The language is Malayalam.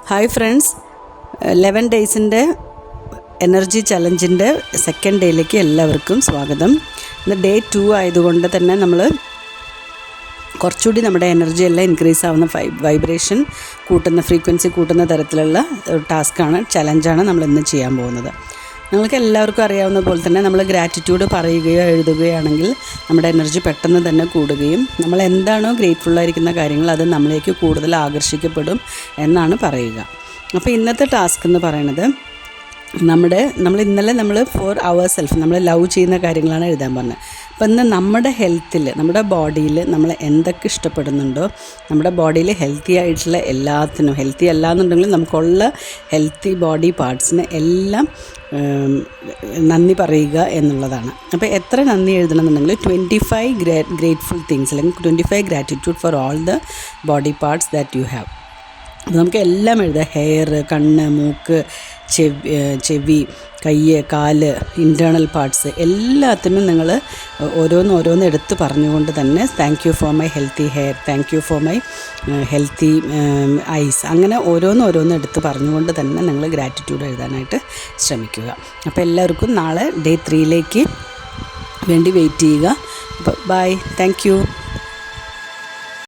ഹായ് ഫ്രണ്ട്സ്, 11 ഡേയ്സിൻ്റെ എനർജി ചലഞ്ചിൻ്റെ സെക്കൻഡ് ഡേയിലേക്ക് എല്ലാവർക്കും സ്വാഗതം. ഇന്ന് ഡേ 2 ആയതുകൊണ്ട് തന്നെ നമ്മൾ കുറച്ചുകൂടി നമ്മുടെ എനർജി എല്ലാം ഇൻക്രീസ് ആവുന്ന വൈബ്രേഷൻ കൂട്ടുന്ന ഫ്രീക്വൻസി കൂട്ടുന്ന തരത്തിലുള്ള ടാസ്ക്കാണ്, ചലഞ്ചാണ് നമ്മൾ ഇന്ന് ചെയ്യാൻ പോകുന്നത്. നിങ്ങൾക്ക് എല്ലാവർക്കും അറിയാവുന്ന പോലെ തന്നെ നമ്മൾ ഗ്രാറ്റിറ്റ്യൂഡ് പറയുകയോ എഴുതുകയാണെങ്കിൽ നമ്മുടെ എനർജി പെട്ടെന്ന് തന്നെ കൂടുകയും നമ്മൾ എന്താണോ ഗ്രേറ്റ്ഫുള്ളായിരിക്കുന്ന കാര്യങ്ങൾ അത് നമ്മളിലേക്ക് കൂടുതൽ ആകർഷിക്കപ്പെടും എന്നാണ് പറയുക. അപ്പോൾ ഇന്നത്തെ ടാസ്ക് എന്ന് പറയുന്നത് നമ്മൾ ഇന്നലെ ഫോർ അവർ സെൽഫ് നമ്മൾ ലവ് ചെയ്യുന്ന കാര്യങ്ങളാണ് എഴുതാൻ പറഞ്ഞത്. അപ്പോൾ ഇന്ന് നമ്മുടെ ഹെൽത്തിൽ, നമ്മുടെ ബോഡിയിൽ നമ്മൾ എന്തൊക്കെ ഇഷ്ടപ്പെടുന്നുണ്ടോ, നമ്മുടെ ബോഡിയിൽ ഹെൽത്തി ആയിട്ടുള്ള എല്ലാത്തിനും, ഹെൽത്തി അല്ല എന്നുണ്ടെങ്കിൽ നമുക്കുള്ള ഹെൽത്തി ബോഡി പാർട്സിന് എല്ലാം നന്ദി പറയുക എന്നുള്ളതാണ്. അപ്പോൾ എത്ര നന്ദി എഴുതണമെന്നുണ്ടെങ്കിൽ 25 ഗ്രേറ്റ്ഫുൾ തിങ്സ് അല്ലെങ്കിൽ 25 gratitude for all the body parts that you have. അപ്പോൾ നമുക്ക് എല്ലാം എഴുതാം. ഹെയർ, കണ്ണ്, മൂക്ക്, ചെവി, കയ്യ്, കാല്, ഇൻറ്റേർണൽ പാർട്സ് എല്ലാത്തിനും നിങ്ങൾ ഓരോന്ന് എടുത്ത് പറഞ്ഞുകൊണ്ട് തന്നെ thank you for my healthy hair, thank you for my healthy eyes, അങ്ങനെ ഓരോന്ന് എടുത്ത് പറഞ്ഞുകൊണ്ട് തന്നെ നിങ്ങൾ ഗ്രാറ്റിറ്റ്യൂഡ് എഴുതാനായിട്ട് ശ്രമിക്കുക. അപ്പോൾ എല്ലാവർക്കും നാളെ ഡേ 3ലേക്ക് വേണ്ടി വെയിറ്റ് ചെയ്യുക. അപ്പോൾ ബൈ, താങ്ക് യു.